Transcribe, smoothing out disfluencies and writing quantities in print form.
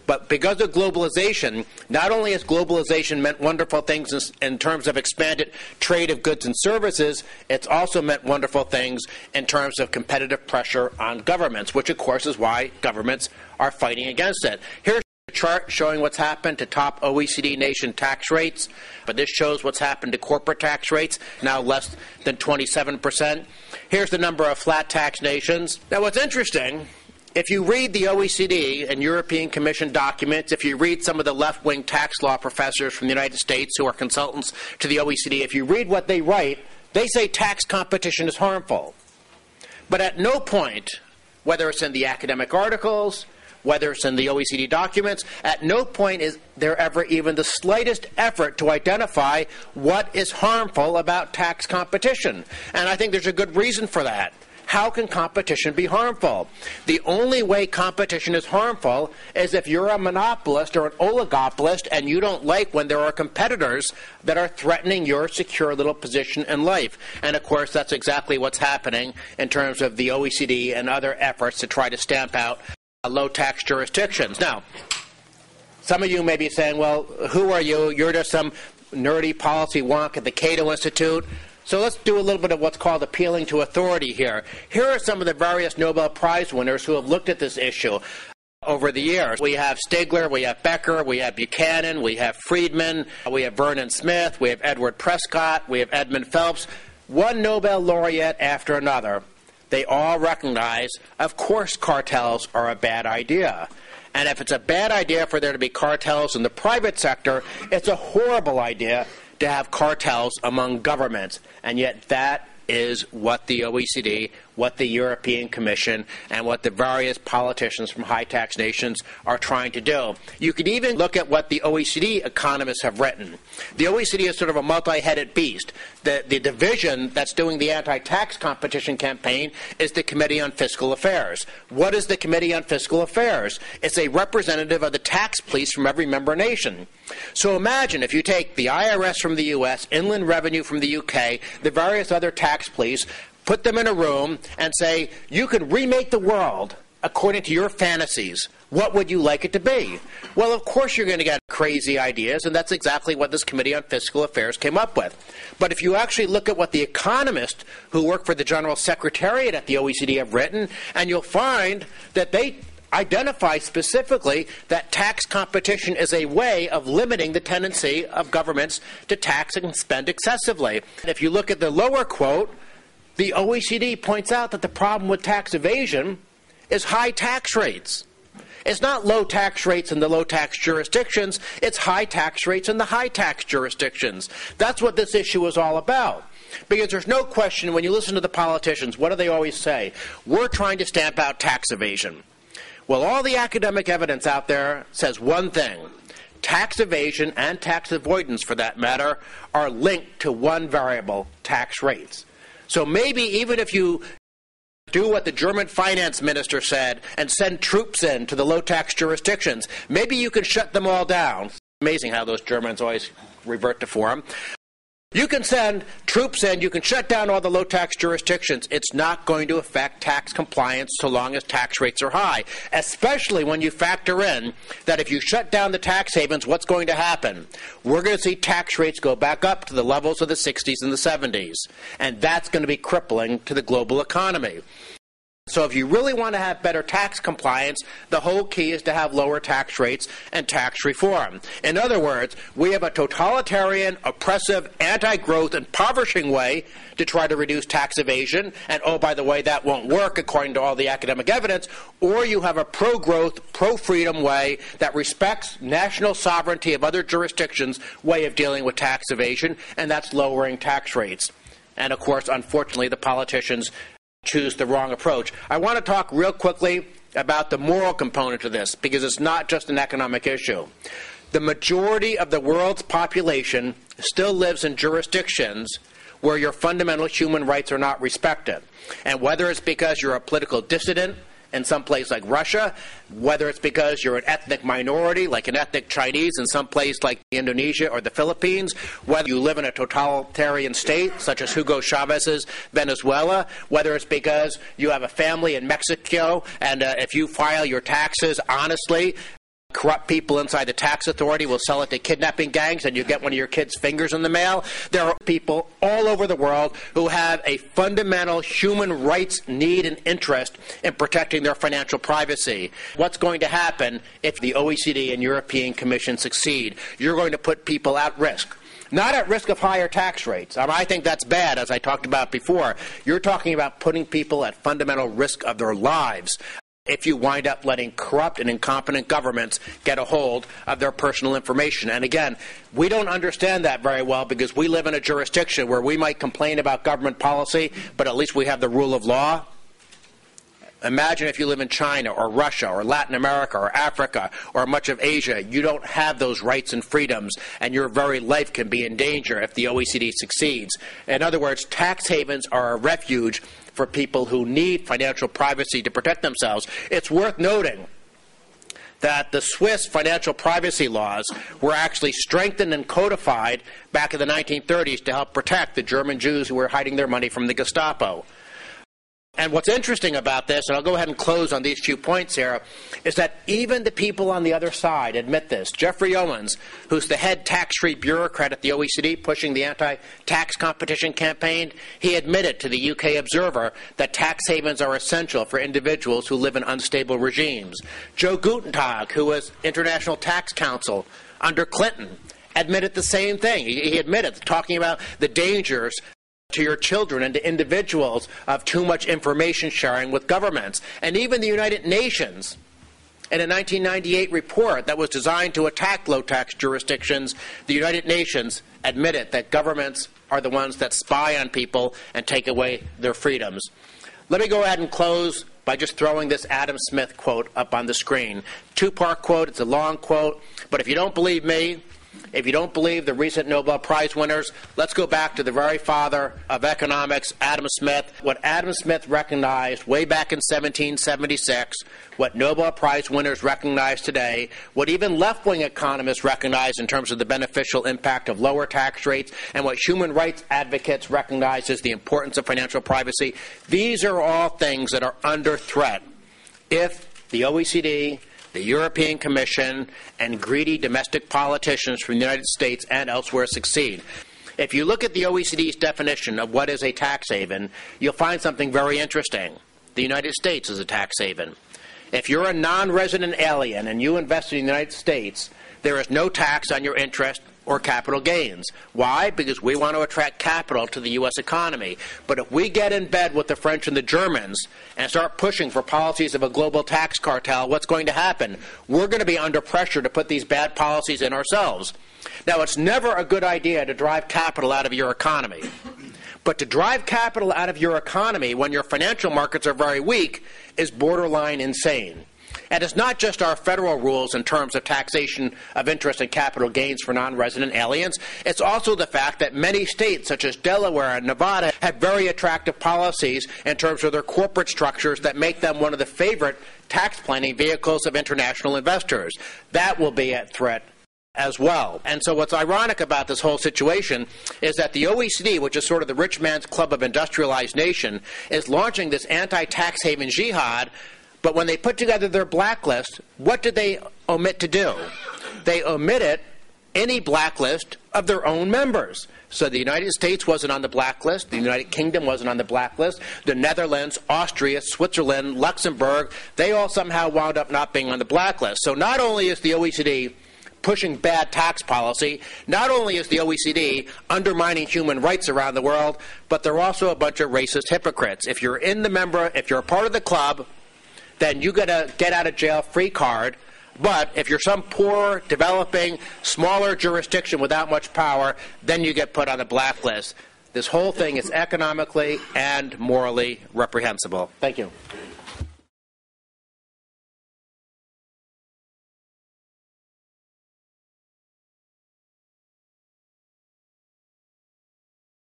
But because of globalization, not only has globalization meant wonderful things in terms of expanded trade of goods and services, it's also meant wonderful things in terms of competitive pressure on governments, which of course is why governments are fighting against it. Here's a chart showing what's happened to top OECD nation tax rates, but this shows what's happened to corporate tax rates, now less than 27%. Here's the number of flat tax nations. Now what's interesting, if you read the OECD and European Commission documents, if you read some of the left-wing tax law professors from the United States who are consultants to the OECD, if you read what they write, they say tax competition is harmful. But at no point, whether it's in the academic articles, whether it's in the OECD documents, at no point is there ever even the slightest effort to identify what is harmful about tax competition. And I think there's a good reason for that. How can competition be harmful? The only way competition is harmful is if you're a monopolist or an oligopolist and you don't like when there are competitors that are threatening your secure little position in life. And of course, that's exactly what's happening in terms of the OECD and other efforts to try to stamp out low-tax jurisdictions. Now, some of you may be saying, well, who are you? You're just some nerdy policy wonk at the Cato Institute. So let's do a little bit of what's called appealing to authority here. Here are some of the various Nobel Prize winners who have looked at this issue over the years. We have Stigler, we have Becker, we have Buchanan, we have Friedman, we have Vernon Smith, we have Edward Prescott, we have Edmund Phelps. One Nobel laureate after another. They all recognize, of course, cartels are a bad idea. And if it's a bad idea for there to be cartels in the private sector, it's a horrible idea to have cartels among governments. And yet that is what the OECD, what the European Commission, and what the various politicians from high-tax nations are trying to do. You could even look at what the OECD economists have written. The OECD is sort of a multi-headed beast. The division that's doing the anti-tax competition campaign is the Committee on Fiscal Affairs. What is the Committee on Fiscal Affairs? It's a representative of the tax police from every member nation. So imagine if you take the IRS from the U.S., Inland Revenue from the UK, the various other tax police, put them in a room and say, you can remake the world according to your fantasies. What would you like it to be? Well, of course you're going to get crazy ideas, and that's exactly what this Committee on Fiscal Affairs came up with. But if you actually look at what the economists who work for the General Secretariat at the OECD have written, and you'll find that they identify specifically that tax competition is a way of limiting the tendency of governments to tax and spend excessively. And if you look at the lower quote, the OECD points out that the problem with tax evasion is high tax rates. It's not low tax rates in the low tax jurisdictions, it's high tax rates in the high tax jurisdictions. That's what this issue is all about. Because there's no question, when you listen to the politicians, what do they always say? We're trying to stamp out tax evasion. Well, all the academic evidence out there says one thing. Tax evasion and tax avoidance, for that matter, are linked to one variable, tax rates. So maybe even if you do what the German finance minister said and send troops in to the low-tax jurisdictions, maybe you can shut them all down. It's amazing how those Germans always revert to form. You can send troops in, you can shut down all the low-tax jurisdictions. It's not going to affect tax compliance so long as tax rates are high, especially when you factor in that if you shut down the tax havens, what's going to happen? We're going to see tax rates go back up to the levels of the 60s and the 70s, and that's going to be crippling to the global economy. So if you really want to have better tax compliance, the whole key is to have lower tax rates and tax reform. In other words, we have a totalitarian, oppressive, anti-growth, impoverishing way to try to reduce tax evasion, and oh, by the way, that won't work according to all the academic evidence, or you have a pro-growth, pro-freedom way that respects national sovereignty of other jurisdictions' way of dealing with tax evasion, and that's lowering tax rates. And of course, unfortunately, the politicians choose the wrong approach. I want to talk real quickly about the moral component to this, because it's not just an economic issue. The majority of the world's population still lives in jurisdictions where your fundamental human rights are not respected. And whether it's because you're a political dissident in some place like Russia, whether it's because you're an ethnic minority like an ethnic Chinese in some place like Indonesia or the Philippines, whether you live in a totalitarian state such as Hugo Chavez's Venezuela, whether it's because you have a family in Mexico and if you file your taxes honestly, Corrupt people inside the tax authority will sell it to kidnapping gangs, and you get one of your kids' fingers in the mail. There are people all over the world who have a fundamental human rights need and interest in protecting their financial privacy. What's going to happen if the OECD and European Commission succeed? You're going to put people at risk. Not at risk of higher tax rates. I think that's bad, as I talked about before. You're talking about putting people at fundamental risk of their lives if you wind up letting corrupt and incompetent governments get a hold of their personal information. And again, we don't understand that very well because we live in a jurisdiction where we might complain about government policy, but at least we have the rule of law. Imagine if you live in China or Russia or Latin America or Africa or much of Asia. You don't have those rights and freedoms, and your very life can be in danger if the OECD succeeds. In other words, tax havens are a refuge for people who need financial privacy to protect themselves. It's worth noting that the Swiss financial privacy laws were actually strengthened and codified back in the 1930s to help protect the German Jews who were hiding their money from the Gestapo. And what's interesting about this, and I'll go ahead and close on these few points here, is that even the people on the other side admit this. Jeffrey Owens, who's the head tax-free bureaucrat at the OECD pushing the anti-tax competition campaign, he admitted to the UK Observer that tax havens are essential for individuals who live in unstable regimes. Joe Gutentag, who was International Tax Counsel under Clinton, admitted the same thing. He admitted, talking about the dangers to your children and to individuals of too much information sharing with governments. And even the United Nations, in a 1998 report that was designed to attack low-tax jurisdictions, the United Nations admitted that governments are the ones that spy on people and take away their freedoms. Let me go ahead and close by just throwing this Adam Smith quote up on the screen. Two-part quote, it's a long quote, but if you don't believe me, if you don't believe the recent Nobel Prize winners, let's go back to the very father of economics, Adam Smith. What Adam Smith recognized way back in 1776, what Nobel Prize winners recognize today, what even left-wing economists recognize in terms of the beneficial impact of lower tax rates, and what human rights advocates recognize as the importance of financial privacy, these are all things that are under threat if the OECD, the European Commission, and greedy domestic politicians from the United States and elsewhere succeed. If you look at the OECD's definition of what is a tax haven, you'll find something very interesting. The United States is a tax haven. If you're a non-resident alien and you invest in the United States, there is no tax on your interest or capital gains. Why? Because we want to attract capital to the U.S. economy. But if we get in bed with the French and the Germans and start pushing for policies of a global tax cartel, what's going to happen? We're going to be under pressure to put these bad policies in ourselves. Now, it's never a good idea to drive capital out of your economy. But to drive capital out of your economy when your financial markets are very weak is borderline insane. And it's not just our federal rules in terms of taxation of interest and capital gains for non-resident aliens. It's also the fact that many states, such as Delaware and Nevada, have very attractive policies in terms of their corporate structures that make them one of the favorite tax planning vehicles of international investors. That will be at threat as well. And so what's ironic about this whole situation is that the OECD, which is sort of the rich man's club of industrialized nation, is launching this anti-tax haven jihad. But when they put together their blacklist, what did they omit to do? They omitted any blacklist of their own members. So the United States wasn't on the blacklist, the United Kingdom wasn't on the blacklist, the Netherlands, Austria, Switzerland, Luxembourg, they all somehow wound up not being on the blacklist. So not only is the OECD pushing bad tax policy, not only is the OECD undermining human rights around the world, but they're also a bunch of racist hypocrites. If you're a part of the club, then you get a get-out-of-jail-free card. But if you're some poor, developing, smaller jurisdiction without much power, then you get put on the blacklist. This whole thing is economically and morally reprehensible. Thank you.